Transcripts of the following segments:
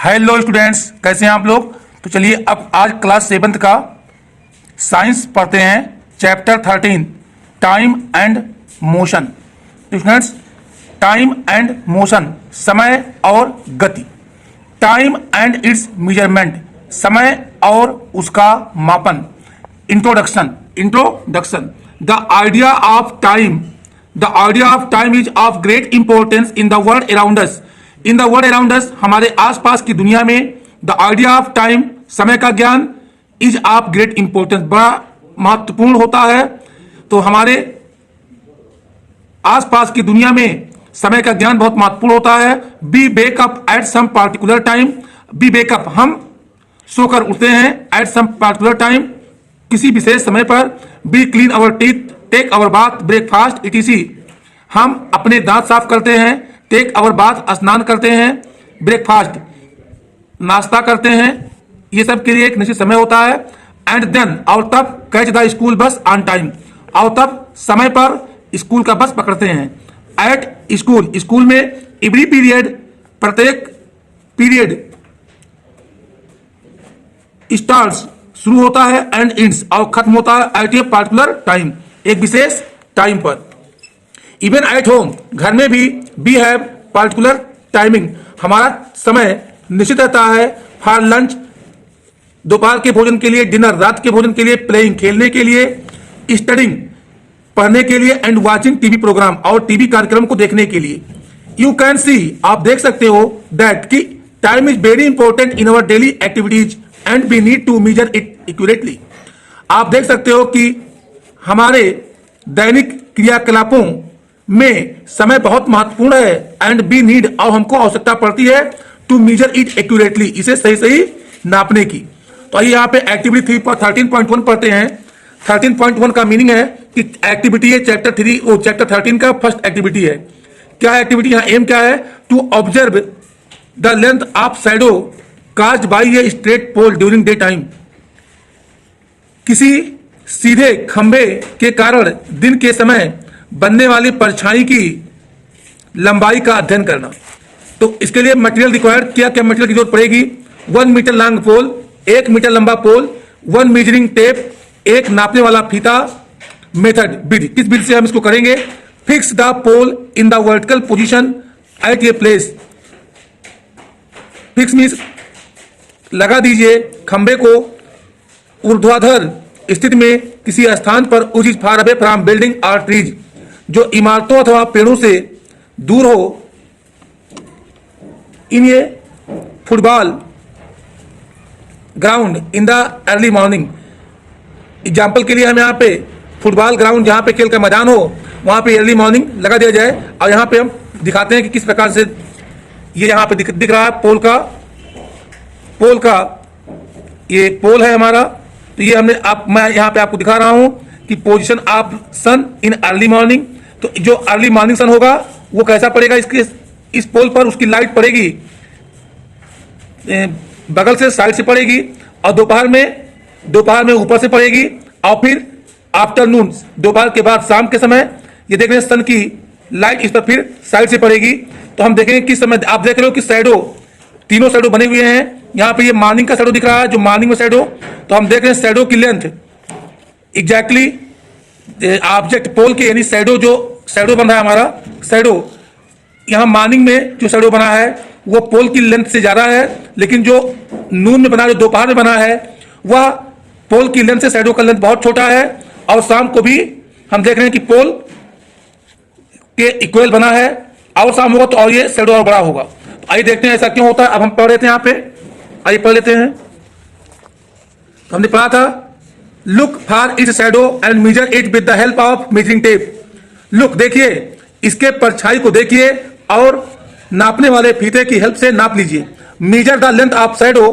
Hello students, कैसे हैं आप लोग। तो चलिए अब आज क्लास 7th का साइंस पढ़ते हैं। Chapter 13 time and motion. Students, time and motion, समय और गति। टाइम एंड इट्स मेजरमेंट, समय और उसका मापन। Introduction the idea of time is of great importance in the world around us. In the world around us, हमारे आसपास की दुनिया में द आइडिया ऑफ टाइम, समय का ज्ञान, इज ऑफ ग्रेट इंपॉर्टेंस, बड़ा महत्वपूर्ण होता है। तो हमारे आसपास की दुनिया में समय का ज्ञान बहुत महत्वपूर्ण होता है। We wake up at some particular time, we wake up, हम सोकर उठते हैं, एट सम पार्टिकुलर टाइम, किसी विशेष समय पर। We clean our teeth, take our bath, breakfast etc, हम अपने दांत साफ करते हैं। टेक अवर बाथ, स्नान करते हैं। ब्रेकफास्ट, नाश्ता करते हैं। ये सब के लिए एक निश्चित समय होता है। एंड देन, और तब catch the school bus on time, और तब समय पर स्कूल का बस पकड़ते हैं। एट स्कूल, स्कूल में एवरी पीरियड, प्रत्येक पीरियड स्टार्ट्स, शुरू होता है, एंड एंड्स, और खत्म होता है एट ए पार्टिकुलर टाइम, एक विशेष टाइम पर। इवन एट होम, घर में भी वी हैव पार्टिकुलर टाइमिंग, हमारा समय निश्चित रहता है। फॉर लंच, दोपहर के भोजन के लिए। डिनर, रात के भोजन के लिए। प्लेइंग, खेलने के लिए। स्टडिंग, पढ़ने के लिए। एंड वॉचिंग टीवी प्रोग्राम, और टीवी कार्यक्रम को देखने के लिए। यू कैन सी, आप देख सकते हो, दैट कि time is very important in our daily activities and we need to measure it accurately. आप देख सकते हो कि हमारे दैनिक क्रियाकलापों में समय बहुत महत्वपूर्ण है। एंड बी नीड, और हमको आवश्यकता पड़ती है, टू मेजर इट एक्यूरेटली, इसे सही सही नापने की। तो आइए यहाँ पे एक्टिविटी 13.1 पढ़ते हैं। 13.1 का मीनिंग है कि एक्टिविटी है चैप्टर 13 का फर्स्ट एक्टिविटी है। क्या एक्टिविटी, यहाँ एम क्या है? To observe the length of shadow caused by a straight pole during day time, किसी सीधे खंबे के कारण दिन के समय बनने वाली परछाई की लंबाई का अध्ययन करना। तो इसके लिए मटेरियल रिक्वायर्ड, क्या क्या मटेरियल की जरूरत पड़ेगी? 1 मीटर लॉन्ग पोल, 1 मीटर लंबा पोल। 1 मेजरिंग टेप, एक नापने वाला फीता। मेथड, विधि, किस विधि से हम इसको करेंगे? Fix the pole in the vertical position at a place. Fix means लगा दीजिए खंबे को ऊर्ध्वाधर स्थिति में किसी स्थान पर, which is far away from building or trees, जो इमारतों अथवा पेड़ों से दूर हो। इन ये football ground in the early morning, example के लिए हम यहाँ पे फुटबॉल ग्राउंड, जहाँ पे खेल का मैदान हो, वहाँ पे अर्ली मॉर्निंग लगा दिया जाए। और यहाँ पे हम दिखाते हैं कि किस प्रकार से ये यहाँ पे दिख रहा है पोल का ये पोल है हमारा। तो ये मैं यहाँ पे आपको दिखा रहा हूँ कि position of sun in early morning. तो जो अर्ली मॉर्निंग सन होगा वो कैसा पड़ेगा, इस पोल पर उसकी लाइट पड़ेगी बगल से, साइड से पड़ेगी। और दोपहर में ऊपर से पड़ेगी। और फिर आफ्टरनून, दोपहर के बाद शाम के समय, ये देख रहे हैं सन की लाइट इस पर फिर साइड से पड़ेगी। तो हम देखेंगे किस समय, आप देख रहे हो कि शैडो, तीनों शैडो बने हुए हैं। यहाँ पे ये मॉर्निंग का शैडो दिख रहा है, जो मॉर्निंग में शैडो। तो हम देख रहे हैं शैडो की लेंथ एग्जैक्टली ऑब्जेक्ट पोल के, यानी शैडो, जो शैडो बन रहा है हमारा शैडो, यहाँ मॉर्निंग में जो शैडो बना है वो पोल की लेंथ से ज्यादा है। लेकिन जो नून में बना, जो दोपहर में बना है, वह पोल की लेंथ से शैडो का लेंथ बहुत छोटा है। और शाम को भी हम देख रहे हैं कि पोल के इक्वल बना है। और शाम होगा तो और ये शैडो और बड़ा होगा। तो आइए देखते हैं ऐसा क्यों होता है। अब हम पढ़ लेते हैं यहाँ पे, आइए पढ़ लेते हैं। तो हमने पढ़ा था, look for its shadow and measure it with the help of measuring tape. Look, देखिए, इसके परछाई को देखिए और नापने वाले फीते की हेल्प से नाप लीजिए। Measure the length of shadow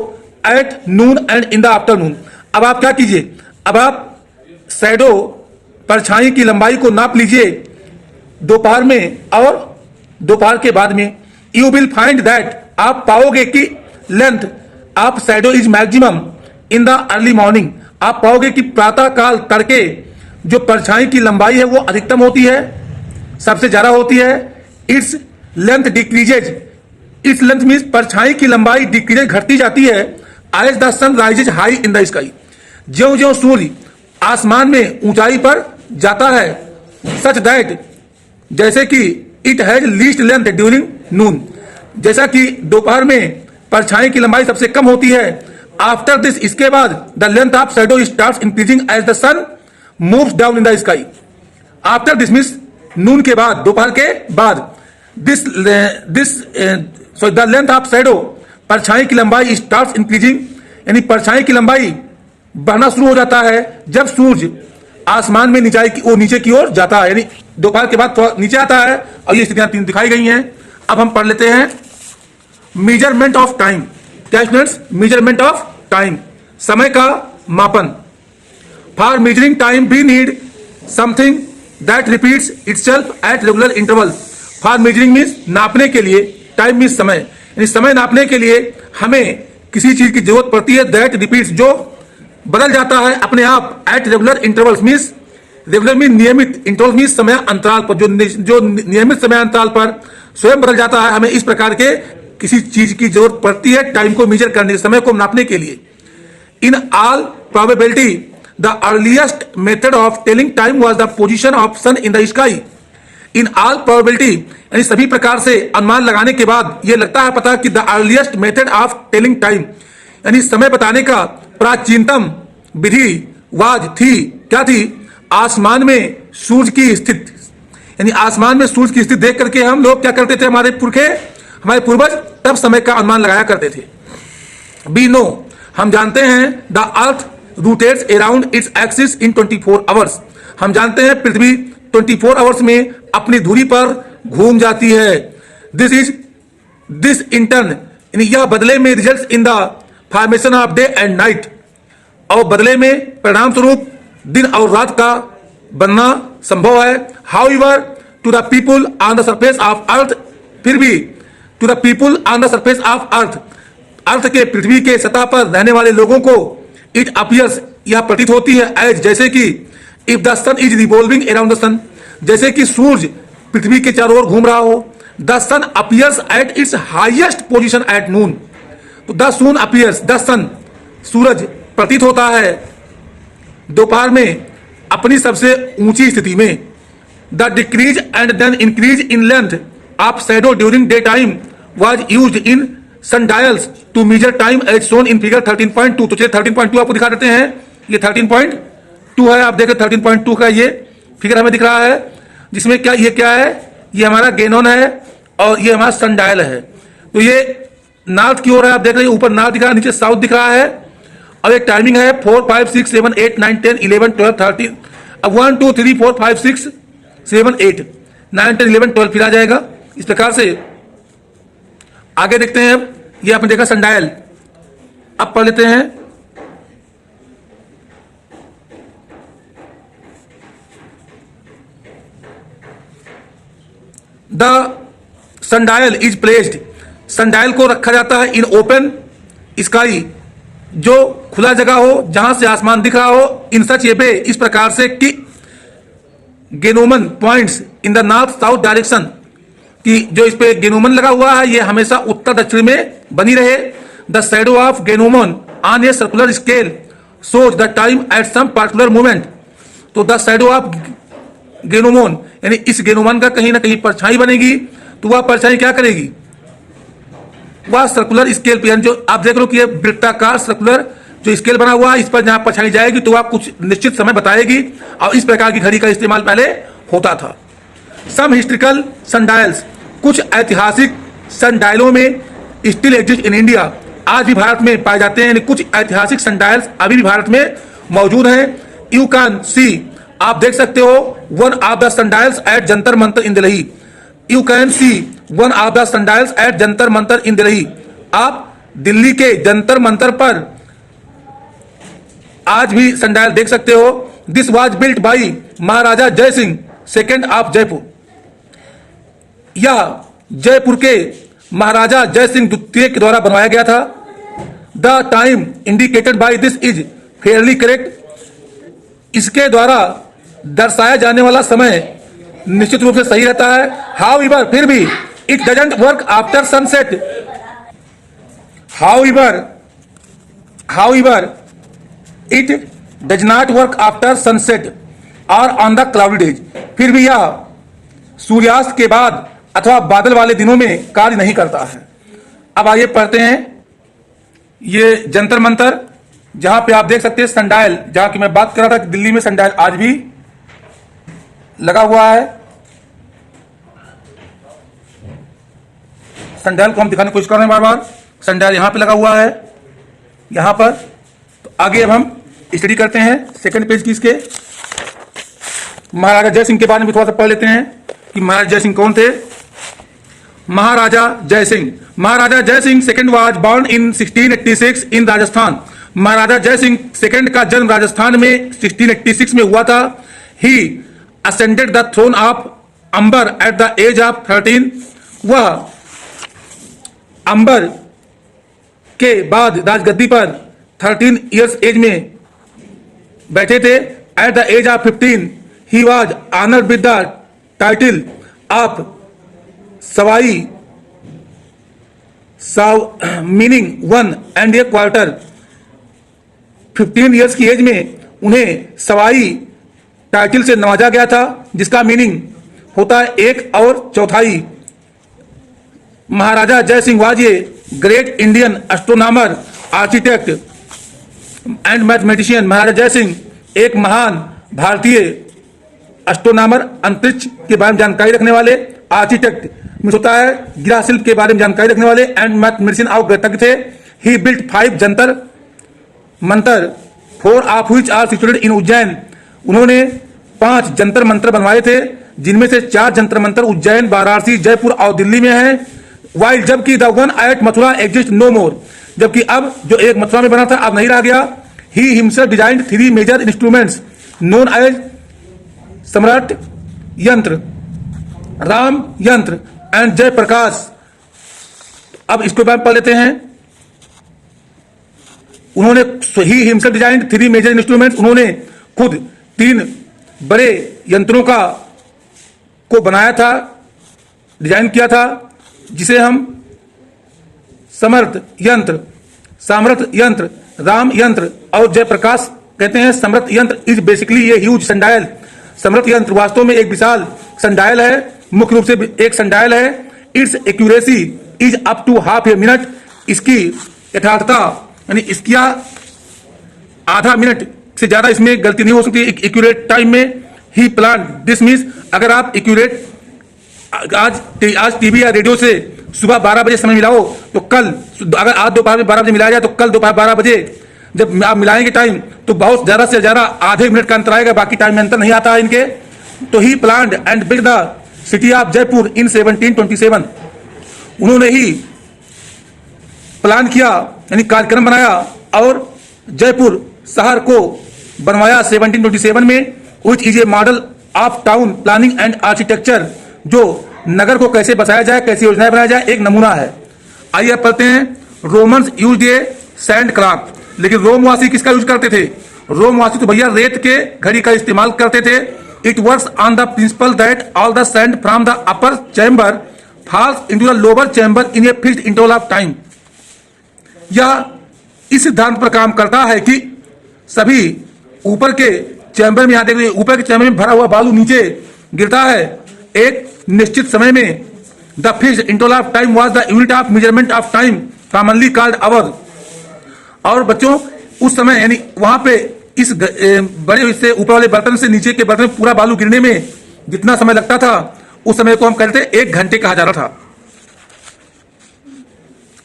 at noon and in the afternoon. अब आप क्या कीजिए, अब आप शैडो, परछाई की लंबाई को नाप लीजिए दोपहर में और दोपहर के बाद में। यू विल फाइंड दैट, आप पाओगे कि length of shadow is maximum in the early morning. आप पाओगे कि प्रातः काल तड़के जो परछाई की लंबाई है वो अधिकतम होती है, सबसे ज्यादा होती है। Its length decreases its length means परछाई की लंबाई डिक्रीज घटती जाती है as the sun rises high in the sky, ज्यो ज्यो सूर्य आसमान में ऊंचाई पर जाता है, सच दैट जैसे कि it has least length during noon, जैसा कि दोपहर में परछाई की लंबाई सबसे कम होती है। आफ्टर दिस, इसके बाद the length of shadow starts increasing as the sun moves down in the sky. After this means noon के बाद, दोपहर के बाद, द लेंथ ऑफ शैडो परछाई की लंबाई स्टार्ट्स इंक्रीजिंग, यानी परछाई की लंबाई बढ़ना शुरू हो जाता है जब सूरज आसमान में नीचे की ओर जाता है, यानी दोपहर के बाद थोड़ा नीचे आता है। और ये स्थितियां तीन दिखाई गई हैं। अब हम पढ़ लेते हैं मेजरमेंट ऑफ टाइम। क्या स्टूडेंट्स? मेजरमेंट ऑफ टाइम, समय का मापन। For measuring time we need something that repeats itself at regular interval. For measuring means नापने के लिए, टाइम मीन्स समय, यानी समय नापने के लिए हमें किसी चीज की जरूरत पड़ती है दैट रिपीट्स, जो बदल जाता है अपने आप, at regular intervals means, regular mean नियमित, इंटरवल मीन्स समय अंतराल पर, जो नियमित समय अंतराल पर स्वयं बदल जाता है। हमें इस प्रकार के किसी चीज की जरूरत पड़ती है टाइम को मेजर करने, समय को नापने के लिए। In all probability the earliest method of telling time was the position of sun in the sky. In all probability, यानी सभी प्रकार से अनुमान लगाने के बाद यह लगता है पता कि the earliest method of telling time, यानी समय बताने का प्राचीनतम विधि वाज थी, क्या थी? आसमान में सूर्य की स्थिति, यानी आसमान में सूर्य की स्थिति देख करके हम लोग क्या करते थे, हमारे पूर्वज तब समय का अनुमान लगाया करते थे। वी नो, हम जानते हैं, the earth rotates around its axis in 24 hours. हम जानते हैं पृथ्वी 24 आवर्स में अपनी धुरी पर घूम जाती है। दिस इन टर्न, यानी यह बदले में results in the formation of day and night, और बदले में परिणाम स्वरूप दिन और रात का बनना संभव है। However to the people on the surface of earth, फिर भी to the people on the surface of earth, earth के पृथ्वी के सतह पर रहने वाले लोगों को इट अपीयर्स, यह प्रतीत होती है एज, जैसे कि if the sun is revolving around the sun, जैसे कि सूर्य पृथ्वी के चारों ओर घूम रहा हो। The sun appears at its highest position at noon, तो the sun appears, the sun, सूरज प्रतीत होता है दोपहर में अपनी सबसे ऊंची स्थिति में। The decrease and then increase in length of shadow during day time was used in sundials to measure time as shown in figure 13.2। तो चलिए 13.2 आपको दिखा देते हैं। ये 13.2 है, आप देखें 13.2 का ये फिगर हमें दिख रहा है, जिसमें क्या है, ये हमारा गेनोन है और ये हमारा सनडायल है। तो ये नॉर्थ की ओर है, आप देख रहे हैं, ऊपर नॉर्थ दिख रहा है, नीचे साउथ दिख रहा है। अब एक टाइमिंग है 4, 5, 6, 7, 8, 9, 10, 11, 12, 13। अब 1, 2, 3, 4, 5, 6, 7, 8, 9, 10, 11, 12 फिर आ जाएगा। इस प्रकार से आगे देखते हैं। अब ये आपने देखा सनडायल, अब पढ़ लेते हैं। The sundial is placed, sundial को रखा जाता है इन ओपन स्काई, जो खुला जगह हो जहां से आसमान दिख रहा हो। इन सच वे, इस प्रकार से कि gnomon points in the north south direction, कि जो इस पे गेनोमन लगा हुआ है ये हमेशा उत्तर दक्षिण में बनी रहे। The shadow of gnomon on a circular scale shows the time at some particular moment. तो द शैडो ऑफ गेनोमन, यानी इस गेनोमन का कहीं ना कहीं परछाई बनेगी, तो वह परछाई क्या करेगी, वह सर्कुलर स्केल पे, जो आप देख लो कि वृत्ताकार सर्कुलर जो स्केल बना हुआ है, इस पर जहां परछाई जाएगी तो वह कुछ निश्चित समय बताएगी। और इस प्रकार की घड़ी का इस्तेमाल पहले होता था। सम हिस्ट्रिकल सनडायल्स, कुछ ऐतिहासिक सनडायलों में स्टिल एग्जिस्ट इन इंडिया, आज भी भारत में पाए जाते हैं। यानी कुछ ऐतिहासिक सनडायल्स अभी भी भारत में मौजूद हैं। यू कैन सी, आप देख सकते हो, one of the sundials at Jantar Mantar in Delhi. You can see one of the sundials at Jantar Mantar in Delhi, आप दिल्ली के जंतर मंतर पर आज भी सनडायल देख सकते हो। This was built by Maharaja Jai Singh second of Jaipur, यह जयपुर के महाराजा जय सिंह द्वितीय के द्वारा बनवाया गया था। The time indicated by this is fairly correct, इसके द्वारा दर्शाया जाने वाला समय निश्चित रूप से सही रहता है। हाउएवर, फिर भी It doesn't work after sunset. However, it does not work after sunset or on the cloudy days. फिर भी यह सूर्यास्त के बाद अथवा बादल वाले दिनों में कार्य नहीं करता है। अब आइए पढ़ते हैं ये जंतर मंतर, जहां पे आप देख सकते हैं सनडायल, जहां की मैं बात कर रहा था कि दिल्ली में सनडायल आज भी लगा हुआ है। सनडायल को हम दिखाने की कोशिश कर रहे हैं बार बार। सनडायल यहां पे लगा हुआ है, यहां पर। तो आगे अब हम स्टडी करते हैं सेकंड पेज की इसके। महाराजा जय सिंह के बारे में थोड़ा सा पढ़ लेते हैं कि महाराजा जय सिंह कौन थे। महाराजा Jai Singh second was born in 1686 in Rajasthan. Maharaja Jai Singh second का जन्म राजस्थान में 1686 में हुआ था। He ascended the throne of Amber at the age of 13। वह अंबर के बाद राजगद्दी पर 13 इयर्स एज में बैठे थे। At the age of 15 he was honoured with the title of Sawai meaning 1 and a quarter. 15 years की एज में उन्हें सवाई टाइटल से नवाजा गया था, जिसका मीनिंग होता है 1 और चौथाई। Maharaja Jai Singh was a great Indian astronomer, architect and mathematician. Maharaja Jai Singh एक महान भारतीय एस्ट्रोनॉमर, अंतरिक्ष के बारे में जानकारी रखने वाले, आर्किटेक्ट में होता है गिरा शिल्प के बारे में जानकारी रखने वाले, एंड मैथमेटिशियन और गणितज्ञ थे। He built 5 Jantar Mantar 4 of which are situated in Ujjain. उन्होंने 5 जंतर मंतर बनवाए थे, जिनमें से 4 जंतर मंतर उज्जैन, वाराणसी, जयपुर और दिल्ली में है। वाइल जबकि the one at Mathura exist no more. जबकि अब जो एक मथुरा में बना था अब नहीं रह गया। He himself designed 3 major instruments known as Samrat Yantra, Ram यंत्र एंड जय प्रकाश। अब इसको बात पढ़ लेते हैं। उन्होंने he himself designed 3 major instruments. उन्होंने खुद 3 बड़े यंत्रों को बनाया था, डिजाइन किया था, जिसे हम समर्थ यंत्र, सामर्थ यंत्र, राम यंत्र और जयप्रकाश कहते हैं। समर्थ यंत्र इज बेसिकली ये ह्यूज सनडायल। समर्थ यंत्र वास्तव में एक विशाल सनडायल है, मुख्य रूप से एक सनडायल है। Its accuracy is up to half a minute. इसकी यथार्थता यानी इसकी आधा मिनट से ज्यादा इसमें गलती नहीं हो सकती एक्यूरेट टाइम में। ही प्लान दिस मीन्स अगर आप एक्यूरेट आज टीवी या रेडियो से सुबह 12 बजे समय मिलाओ तो कल अगर आज दोपहर में 12 बजे मिलाया जाए तो कल दोपहर 12 बजे जब आप मिलाएंगे टाइम तो बहुत ज्यादा से ज्यादा आधे मिनट का अंतर आएगा, बाकी टाइम में अंतर नहीं आता है इनके। तो he planned and build the city of Jaipur in 1727। उन्होंने ही प्लान किया यानी कार्यक्रम बनाया और जयपुर शहर को बनवाया 1727 में। Which is a model of town planning and architecture, जो नगर को कैसे बसाया जाए, कैसी योजनाएं बनाया जाए, एक नमूना है। आइए अब पढ़ते हैं। रोमन्स यूज्ड ए सैंड क्लॉक। लेकिन रोमवासी किसका यूज करते थे? रोमवासी तो भैया रेत के घड़ी का इस्तेमाल करते थे। It works on the principal that all the sand from the upper chamber falls into the lower chamber in a fixed interval of time. यह इस सिद्धांत पर काम करता है कि सभी ऊपर के चैम्बर में, यहां देख रहे ऊपर के चैम्बर में भरा हुआ बालू नीचे गिरता है एक निश्चित समय में। The fixed interval of time was the unit of measurement of time commonly called hour. और बच्चों उस समय यानी वहां पे इस बड़े हिस्से ऊपर वाले बर्तन से नीचे के बर्तन में पूरा बालू गिरने में जितना समय लगता था उस समय को हम कहते थे 1 घंटे कहा जाता था।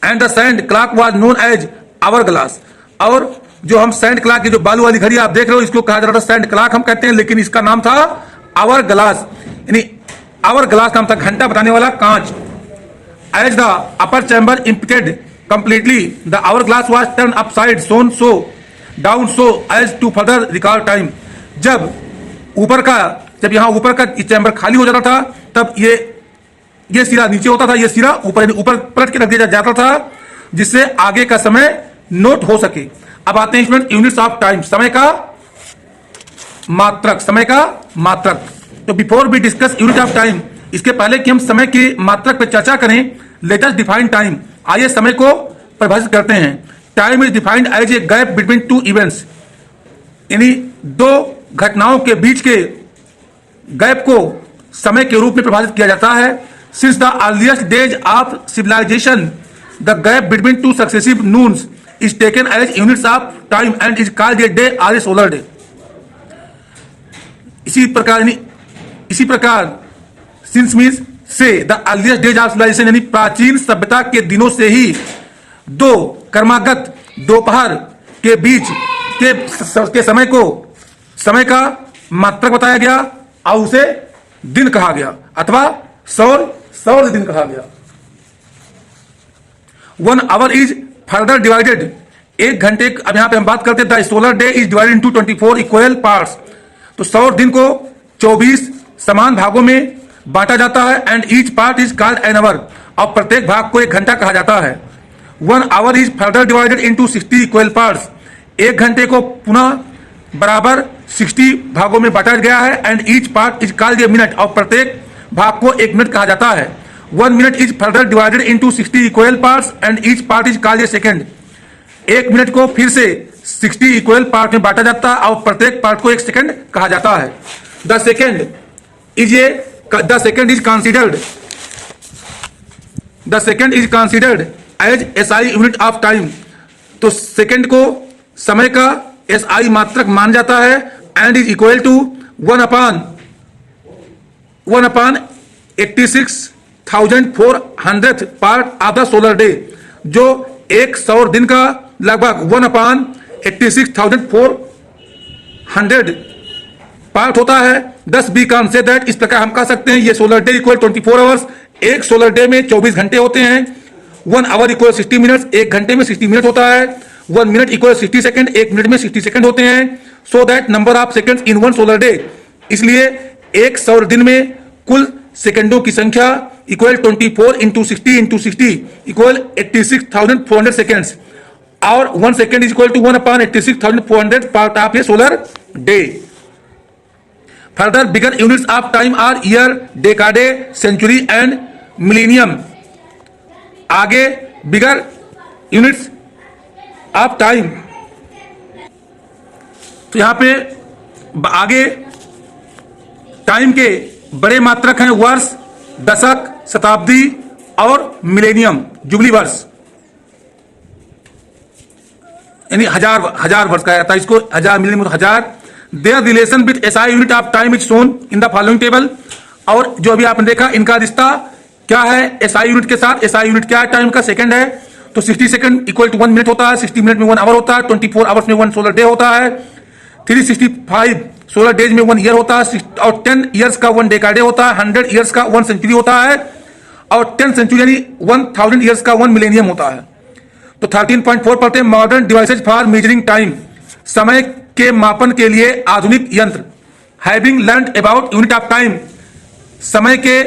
And the sand clock was known as hourglass. और जो हम सैंड क्लॉक की जो बालू वाली घड़ी आप देख रहे हो इसको कहा जाता था सैंड क्लॉक हम कहते हैं, लेकिन इसका नाम था आवर ग्लास। यानी आवर ग्लास नाम था घंटा बताने वाला कांच। As the upper chamber emptied completely the hourglass was turned upside down so as to further record time। जब यहाँ ऊपर का चैम्बर खाली हो जाता था तब ये सिरा नीचे होता था, ये सिरा ऊपर पलट के रख दिया जाता था जिससे आगे का समय नोट हो सके। अब आते हैं स्टूडेंट यूनिट्स ऑफ टाइम, समय का मात्रक। तो before we discuss unit of time इसके पहले कि हम समय के मात्रक पर चर्चा करें, लेट अस डिफाइन टाइम। आइए समय को परिभाषित करते हैं। Time is defined as a gap between two events, यानी दो घटनाओं के बीच के गैप को समय के रूप में परिभाषित किया जाता है। Since the earliest days of civilization the gap between two successive noons is taken as units of time and is called a day or a solar day. इसी प्रकार सिंस मीन्स से the earliest days of civilization, यानी प्राचीन सभ्यता के दिनों से ही दो क्रमागत दोपहर के बीच के समय को समय का मात्रक बताया गया और उसे दिन कहा गया अथवा सौर दिन कहा गया। 1 आवर इज फर्दर डिवाइडेड, एक घंटे, अब यहां पे हम बात करते हैं the solar day is divided into 24 equal parts. तो सौर दिन को 24 समान भागों में बांटा जाता है and each part is called an our, और प्रत्येक भाग को एक घंटा कहा जाता है। 1 our is further divided into 60 equal parts, एक घंटे को पुनः बराबर 60 भागों में बांटा गया है and each part is called a minute, और प्रत्येक भाग को एक मिनट कहा जाता है। 1 minute is further divided into 60 equal parts and each part is called A second, एक मिनट को फिर से 60 इक्वल पार्ट में बांटा जाता है और प्रत्येक पार्ट को एक सेकंड कहा जाता है। The second is considered as SI unit of time, तो सेकंड को समय का एसआई मात्रक मान जाता है and is equal to 1 upon 86,400 part of the solar day, जो एक सौर दिन का लगभग 1 अपान 86,400 पार्ट होता है। 10 बी काम से दैट, इस प्रकार हम कह सकते हैं ये सोलर डे इक्वल 24 आवर्स, एक सोलर डे में 24 घंटे होते हैं। 1 आवर इक्वल 60 मिनट्स, एक घंटे में 60 मिनट होता है। 1 मिनट इक्वल 60 सेकंड, एक मिनट में 60 सेकंड होते हैं। So that number of seconds in 1 solar day, इसलिए एक सौर दिन में कुल सेकंडों की संख्या इक्वल 24 इंटू 60 इक्वल 86,400 सेकंड्स, और 1 second is equal to 1 upon 86,400 part of a solar day. Further bigger units of time are year, decade, century and millennium. आगे बिगर यूनिट्स ऑफ टाइम, तो यहां पे आगे टाइम के बड़े मात्रक हैं वर्ष, दशक, शताब्दी और मिलेनियम, जुबली वर्ष, यानी हजार वर्ष कहा जाता है इसको, हजार मिलेनियम हजार। There relation with SI unit of time is shown in the following table, और जो अभी आपने देखा इनका रिश्ता क्या है एसआई यूनिट के साथ। एसआई यूनिट क्या है टाइम का, सेकंड है, तो 60 सेकंड इक्वल टू 1 मिनट होता है, 60 मिनट में 1 आवर होता है, 24 आवर्स में 1 सोलर डे होता है, 365 सोलर डेज में 1 ईयर होता है, और 10 ईयर्स का 1 डेकाडे होता है, 100 ईयर्स का 1 सेंचुरी होता है, और 10 सेंचुरी यानी 1000 ईयर्स का 1 मिलेनियम होता है। तो 13.4 पढ़ते हैं modern devices for measuring time, समय के मापन के लिए आधुनिक यंत्र। Having learned about unit of time, समय के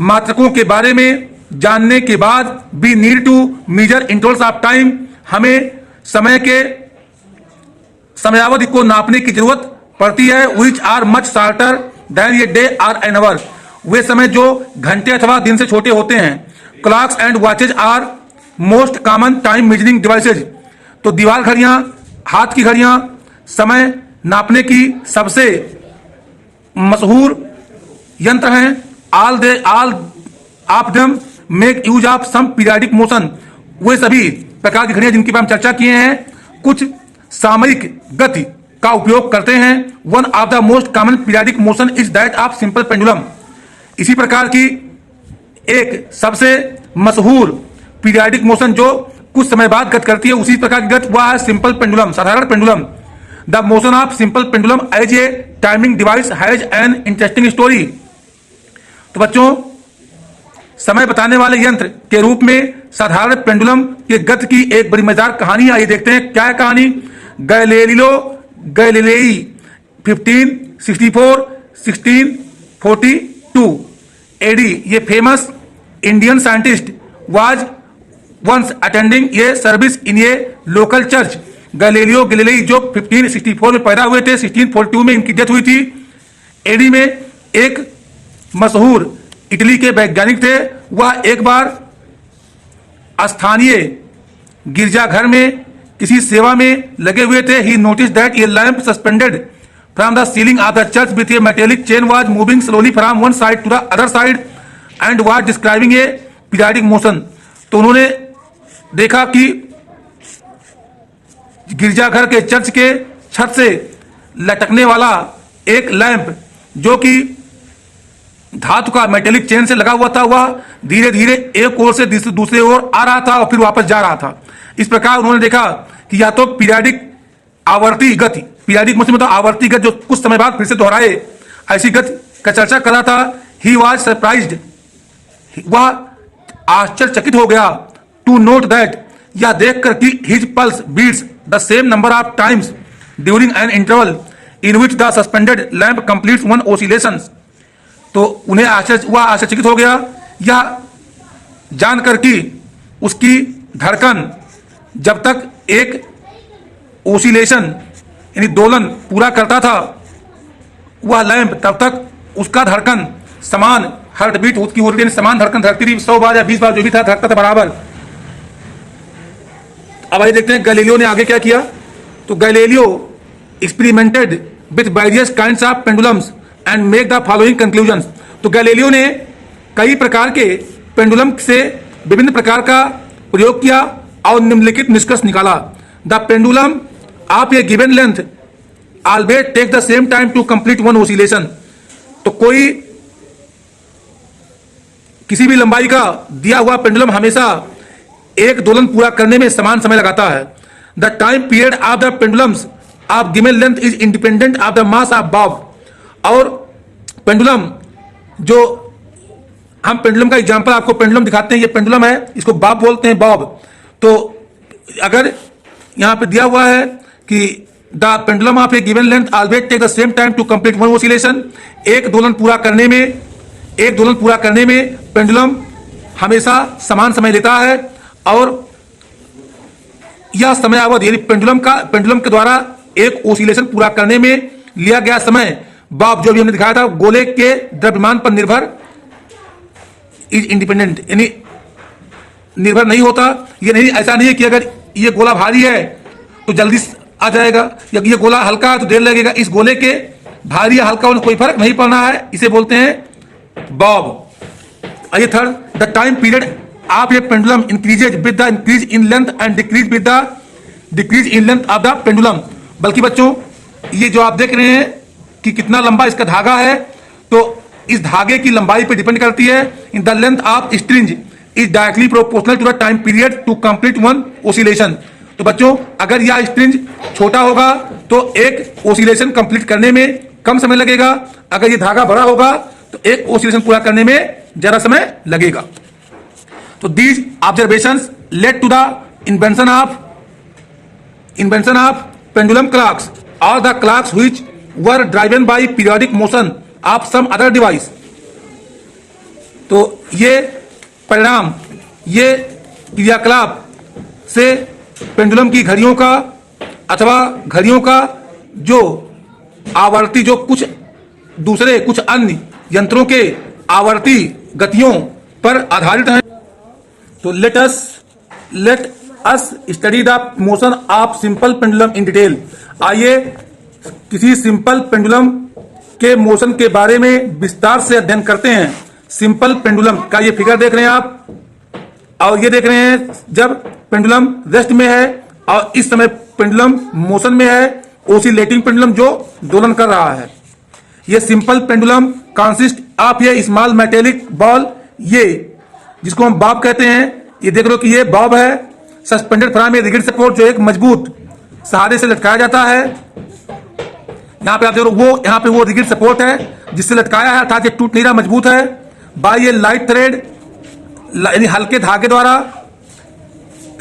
मात्रकों के बारे में जानने के बाद we need to measure intervals of time, हमें समय के समयावधि को नापने की जरूरत पड़ती है। Which are much shorter than a day or an hour, वे समय जो घंटे अथवा दिन से छोटे होते हैं। Clocks and watches are most common time measuring devices, तो दीवार घड़ियां, हाथ की घड़ियां समय नापने की सबसे मशहूर यंत्र हैं। All of them make use of some periodic motion, वे सभी प्रकार की घड़ियां जिनकी हम चर्चा किए हैं कुछ सामयिक गति का उपयोग करते हैं। One of the most common periodic motion is that of simple pendulum, इसी प्रकार की एक सबसे मशहूर पीरियडिक मोशन जो कुछ समय बाद गति करती है, उसी प्रकार की गति वह है सिंपल पेंडुलम, साधारण pendulum. The motion of simple pendulum as a timing device has an interesting story, तो बच्चों समय बताने वाले यंत्र के रूप में साधारण पेंडुलम के गति की एक बड़ी मजेदार कहानी है। आइए देखते हैं क्या है कहानी। गैलीलियो गैलीलेई 1564-1642 एडी, ये famous Indian scientist was once attending a service in a local church. Galileo Galilei जो 1564 में पैदा हुए थे, 1642 में इनकी डेथ हुई थी। एडी में एक मशहूर इटली के वैज्ञानिक थे, वह एक बार स्थानीय गिरजाघर में किसी सेवा में लगे हुए थे। He notice that a lamp suspended from the ceiling of the church with a metallic chain was moving slowly from one side to the other side and was describing a periodic motion. तो उन्होंने देखा कि गिरजाघर के church के छत से लटकने वाला एक लैंप जो कि धातु का मेटेलिक चेन से लगा हुआ था, वह धीरे धीरे एक ओर से दूसरे ओर आ रहा था और फिर वापस जा रहा था। इस प्रकार उन्होंने देखा कि या तो पीरियडिक आवर्ती गति, पीरियडिक मोशन मतलब आवर्ती गति जो कुछ समय बाद फिर से दोहराए, ऐसी गति का चर्चा कर रहा था। ही वाज सरप्राइज्ड, वह आश्चर्यचकित हो गया टू नोट दैट, यह देखकर कि his pulse beats the same number of times during an interval in which the suspended lamp completes one oscillation. तो उन्हें आश्चर्यचकित हो गया यह जानकर कि उसकी धड़कन जब तक एक ओसिलेशन यानी दोलन पूरा करता था वह लैंप, तब तक उसका धड़कन समान हार्ट बीट उसकी होती थी, समान धड़कन धड़कती थी, 100 बार या 20 बार जो भी था धड़कता था बराबर। अब आइए देखते हैं गैलीलियो ने आगे क्या किया। तो Galileo experimented with various kinds of pendulums and make the following conclusions. तो गैलीलियो ने कई प्रकार के पेंडुलम से विभिन्न प्रकार का प्रयोग किया और निम्नलिखित निष्कर्ष निकाला। The pendulum of a given length always take the same time to complete one oscillation. तो कोई किसी भी लंबाई का दिया हुआ पेंडुलम हमेशा एक दोलन पूरा करने में समान समय लगाता है। The time period of the pendulums of given length is independent of the mass of Bob. और पेंडुलम जो हम पेंडुलम का एग्जांपल आपको पेंडुलम दिखाते हैं, ये पेंडुलम है, इसको बॉब बोलते हैं, बॉब। तो अगर यहां पे दिया हुआ है कि the pendulum of a given length always take the same time to complete one oscillation, एक दोलन पूरा करने में पेंडुलम हमेशा समान समय लेता है और यह समय अवधि यानी पेंडुलम के द्वारा एक ओसिलेशन पूरा करने में लिया गया समय बॉब जो भी हमने दिखाया था गोले के द्रव्यमान पर निर्भर इज इंडिपेंडेंट यानी निर्भर नहीं होता। ये नहीं, ऐसा नहीं है कि अगर ये गोला भारी है तो जल्दी आ जाएगा या ये गोला हल्का है तो देर लगेगा। इस गोले के भारी या हल्का होने कोई फर्क नहीं पड़ना है, इसे बोलते हैं बॉब। आइए third, the time period of A pendulum increases with the increase in length and decrease with the decrease in length of the pendulum. बल्कि बच्चों ये जो आप देख रहे हैं कि कितना लंबा इसका धागा है, तो इस धागे की लंबाई पर डिपेंड करती है। In the length of strings is directly proportional to the time period to complete one oscillation. तो बच्चों अगर यह स्ट्रिंज छोटा होगा तो एक ओसिलेशन कंप्लीट करने में कम समय लगेगा, अगर ये धागा बड़ा होगा तो एक ओसिलेशन पूरा करने में ज्यादा समय लगेगा। तो these observations led to the invention of pendulum clocks और the clocks which were driven by periodic motion of some other device. तो ये परिणाम, ये क्रियाकलाप से पेंडुलम की घड़ियों का अथवा घड़ियों का जो आवर्ती जो कुछ अन्य यंत्रों के आवर्ती गतियों पर आधारित हैं। तो let us study the motion of simple pendulum in detail. आइए किसी सिंपल पेंडुलम के मोशन के बारे में विस्तार से अध्ययन करते हैं। सिंपल पेंडुलम का ये फिगर देख रहे हैं आप, और ये देख रहे हैं जब पेंडुलम रेस्ट में है और इस समय पेंडुलम मोशन में है, ओसिलेटिंग पेंडुलम जो दोलन कर रहा है। ये सिंपल पेंडुलम कंसिस्ट ऑफ ये स्मॉल मेटेलिक बॉल, ये जिसको हम बॉब कहते हैं। ये देख लो कि ये बॉब है, suspended from A rigid support जो एक मजबूत सहारे से लटकाया जाता है। यहाँ पे आप देखो यहाँ पे वो रिगिड सपोर्ट है जिससे लटकाया है, अर्थात ये टूट नहीं रहा, मजबूत है। बाय ये लाइट थ्रेड यानी हल्के धागे द्वारा।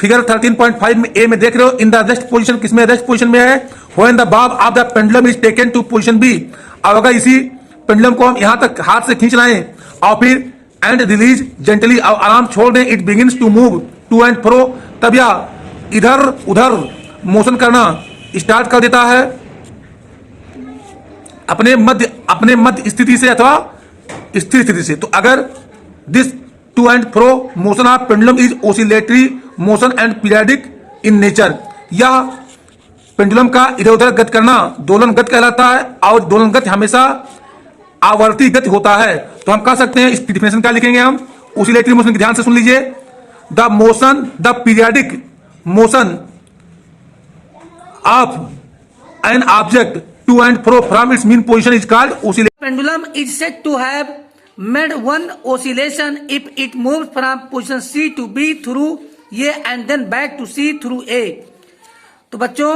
फिगर 13.5 में ए में देख रहे हो, इन द रेस्ट पोजीशन, किसमें रेस्ट पोजीशन में है, when the bob of the pendulum is taken to position B. अब अगर इसी पेंडुलम को हम यहां तक हाथ से खींच लाएं और फिर एंड रिलीज जेंटली और आराम छोड़ दें, it begins to move to and fro, तब यह इधर उधर मोशन करना स्टार्ट कर देता है अपने मध्य स्थिति से अथवा स्थिर स्थिति से। तो अगर this to and fro motion of pendulum is oscillatory motion and periodic in nature, यह पेंडुलम का इधर उधर गति करना दोलन गति कहलाता है और दोलन गति हमेशा आवर्ती गति होता है। तो हम कह सकते हैं, इसकी डिफिनेशन क्या लिखेंगे हम, ओसिलेटरी मोशन की ध्यान से सुन लीजिए, the motion the periodic motion of an object to and fro from its mean position is called oscillation. Pendulum is said to have made one oscillation if it moves from position C to B through A and then back to C through A। तो बच्चों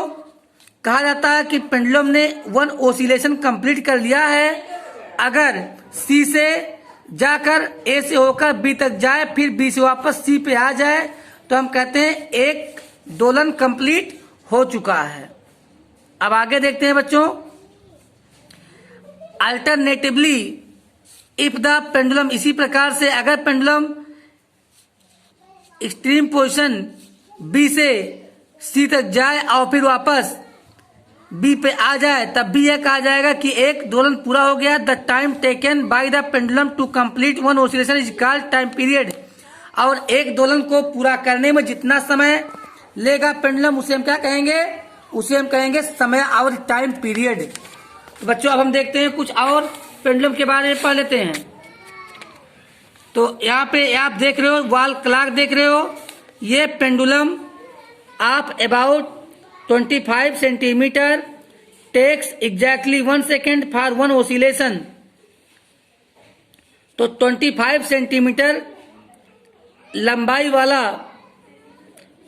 कहा जाता है कि pendulum ने one oscillation complete कर लिया है अगर C से जाकर A से होकर B तक जाए, फिर B से वापस C पे आ जाए, तो हम कहते हैं एक दोलन कंप्लीट हो चुका है। अब आगे देखते हैं बच्चों, अल्टरनेटिवली इफ द पेंडुलम, इसी प्रकार से अगर पेंडुलम एक्सट्रीम पोजीशन बी से सी तक जाए और फिर वापस बी पे आ जाए, तब भी यह कहा जाएगा कि एक दोलन पूरा हो गया। The time taken by the pendulum to complete one oscillation is called time period. और एक दोलन को पूरा करने में जितना समय लेगा पेंडुलम, उसे हम क्या कहेंगे, उसे हम कहेंगे समय और टाइम पीरियड। तो बच्चों अब हम देखते हैं कुछ और पेंडुलम के बारे में पढ़ लेते हैं। तो यहाँ पे आप देख रहे हो वॉल क्लॉक देख रहे हो, ये pendulum of about 25 centimetre takes exactly 1 second for one oscillation. तो 25 सेंटीमीटर लंबाई वाला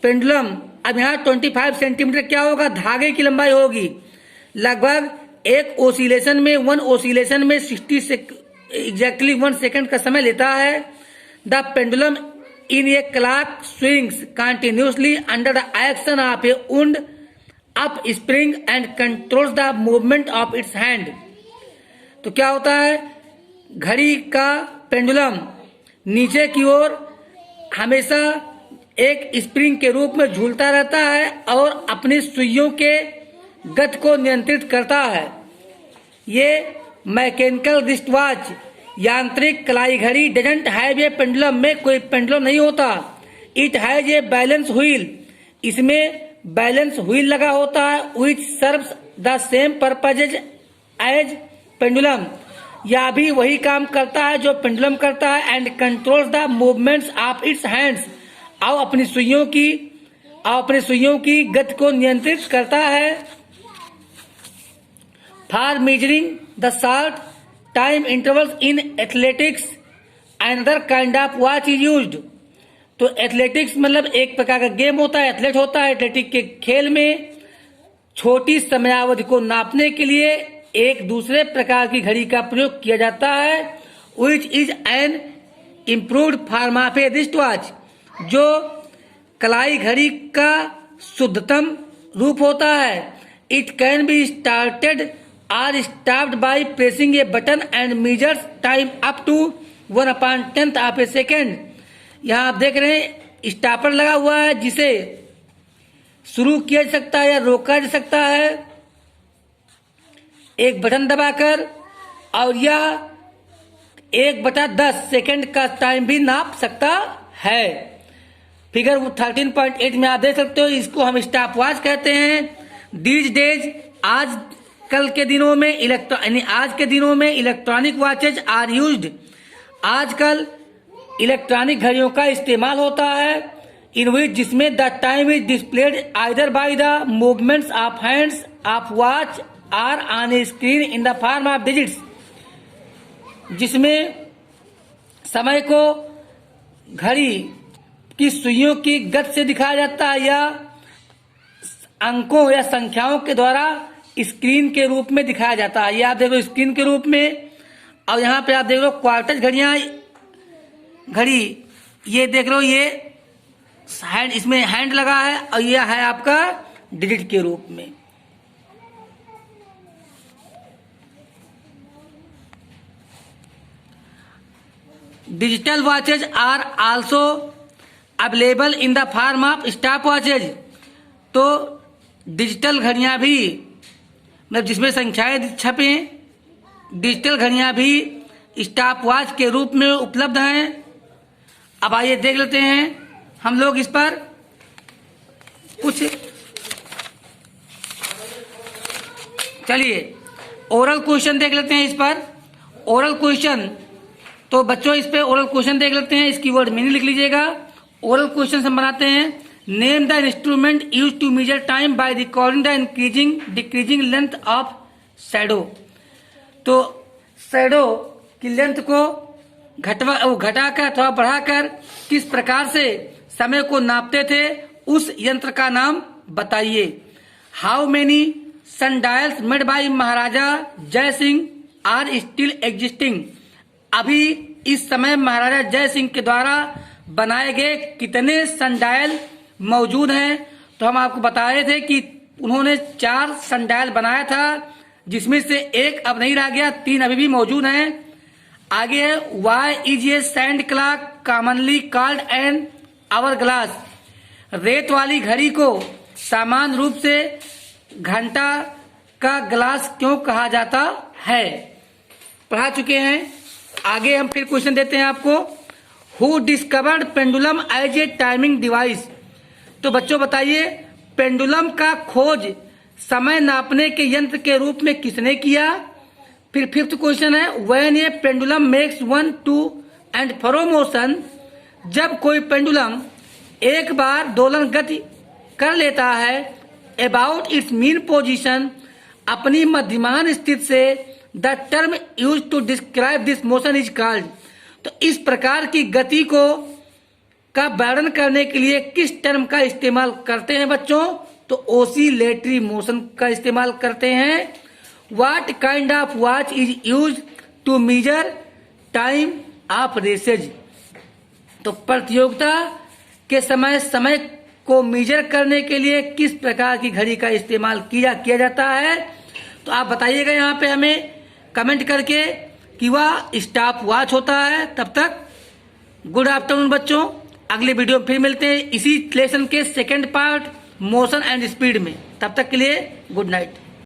पेंडुलम, अब यहाँ 25 सेंटीमीटर क्या होगा, धागे की लंबाई होगी। लगभग एक ओसिलेशन में, वन ओसिलेशन में 60 से एग्जैक्टली 1 सेकेंड का समय लेता है। The pendulum in a clock swings continuously under the action of A wound up spring and controls the movement of its hand. तो क्या होता है, घड़ी का पेंडुलम नीचे की ओर हमेशा एक स्प्रिंग के रूप में झूलता रहता है और अपनी सुइयों के गति को नियंत्रित करता है। ये मैकेनिकल रिस्ट वॉच, यांत्रिक कलाई घड़ी, डजंट हैव ए पेंडुलम, में कोई पेंडुलम नहीं होता। It has a balance wheel, इसमें बैलेंस व्हील लगा होता है, which serves the same purpose as pendulum, यह भी वही काम करता है जो पेंडुलम करता है। And controls the movements of its hands, और अपनी सुइयों की गति को नियंत्रित करता है। For measuring the short time intervals in athletics another kind of watch is used. तो एथलेटिक्स मतलब एक प्रकार का गेम होता है, एथलेट होता है, एथलेटिक के खेल में छोटी समयावधि को नापने के लिए एक दूसरे प्रकार की घड़ी का प्रयोग किया जाता है, which is an improved form of a wrist watch, जो कलाई घड़ी का शुद्धतम रूप होता है। It can be started or stopped by pressing a button and measures time up to 1/10 of a second. यहाँ आप देख रहे हैं स्टॉपर लगा हुआ है, जिसे शुरू किया जा सकता है या रोका जा सकता है एक बटन दबाकर, और यह 1/10 सेकेंड का टाइम भी नाप सकता है। फिगर 13.8 में आप देख सकते हो, इसको हम स्टॉप वॉच कहते हैं। दीज डेज, आजकल के दिनों में आज के दिनों में इलेक्ट्रॉनिक वॉचेज आर यूज्ड, आजकल इलेक्ट्रॉनिक घड़ियों का इस्तेमाल होता है, इन विच जिसमें the time is displayed either by the movements of hands of watch or on a screen in the form of digits, जिसमें समय को घड़ी की सुइयों की गति से दिखाया जाता है या अंकों या संख्याओं के द्वारा स्क्रीन के रूप में दिखाया जाता है। ये आप देख लो स्क्रीन के रूप में, और यहाँ पे आप देख लो क्वार्टर घड़ी, ये देख लो ये हैंड, इसमें हैंड लगा है, और ये है आपका डिजिट के रूप में। Digital watches are also available in the form of stop watches. तो डिजिटल घड़ियां भी, मतलब जिसमें संख्याएं छपे, डिजिटल घड़ियां भी स्टॉप वॉच के रूप में उपलब्ध हैं। अब आइए देख लेते हैं हम लोग इस पर कुछ। चलिए ओरल क्वेश्चन देख लेते हैं इस पर। ओरल क्वेश्चन, तो बच्चों इस पे ओरल क्वेश्चन देख लेते हैं। इसकी वर्ड मीनिंग लिख लीजिएगा। ओरल क्वेश्चन हम बनाते हैं। Name the instrument use to measure time by recording the increasing decreasing length of shadow. तो शैडो की लेंथ को घटाकर अथवा बढ़ाकर किस प्रकार से समय को नापते थे, उस यंत्र का नाम बताइए। How many सनडायल्स made by Maharaja Jai Singh are still existing. अभी इस समय महाराजा जय सिंह के द्वारा बनाए गए कितने सनडायल मौजूद हैं। तो हम आपको बता रहे थे कि उन्होंने 4 सनडायल बनाया था, जिसमें से एक अब नहीं रह गया, 3 अभी भी मौजूद हैं। आगे है why is a sand clock commonly called an hour glass. रेत वाली घड़ी को सामान्य रूप से घंटा का ग्लास क्यों कहा जाता है, पढ़ा चुके हैं। आगे हम फिर क्वेश्चन देते हैं आपको। Who discovered pendulum as a timing device. तो बच्चों बताइए पेंडुलम का खोज समय नापने के यंत्र के रूप में किसने किया। फिर फिफ्थ क्वेश्चन है when A pendulum makes 1 2 and fro motion. जब कोई पेंडुलम एक बार दोलन गति कर लेता है अबाउट इट्स मीन पोजीशन, अपनी मध्यमान स्थिति से, the term use to describe this motion is called. तो इस प्रकार की गति को का वर्णन करने के लिए किस टर्म का इस्तेमाल करते हैं बच्चों, तो ओसिलेटरी मोशन का इस्तेमाल करते हैं। What kind of watch is use to measure time of races. तो प्रतियोगिता के समय को मेजर करने के लिए किस प्रकार की घड़ी का इस्तेमाल किया जाता है। तो आप बताइएगा यहाँ पे हमें कमेंट करके कि वह स्टॉप वॉच होता है। तब तक गुड आफ्टरनून बच्चों। अगले वीडियो में फिर मिलते हैं इसी लेसन के second part motion and speed में। तब तक के लिए गुड नाइट।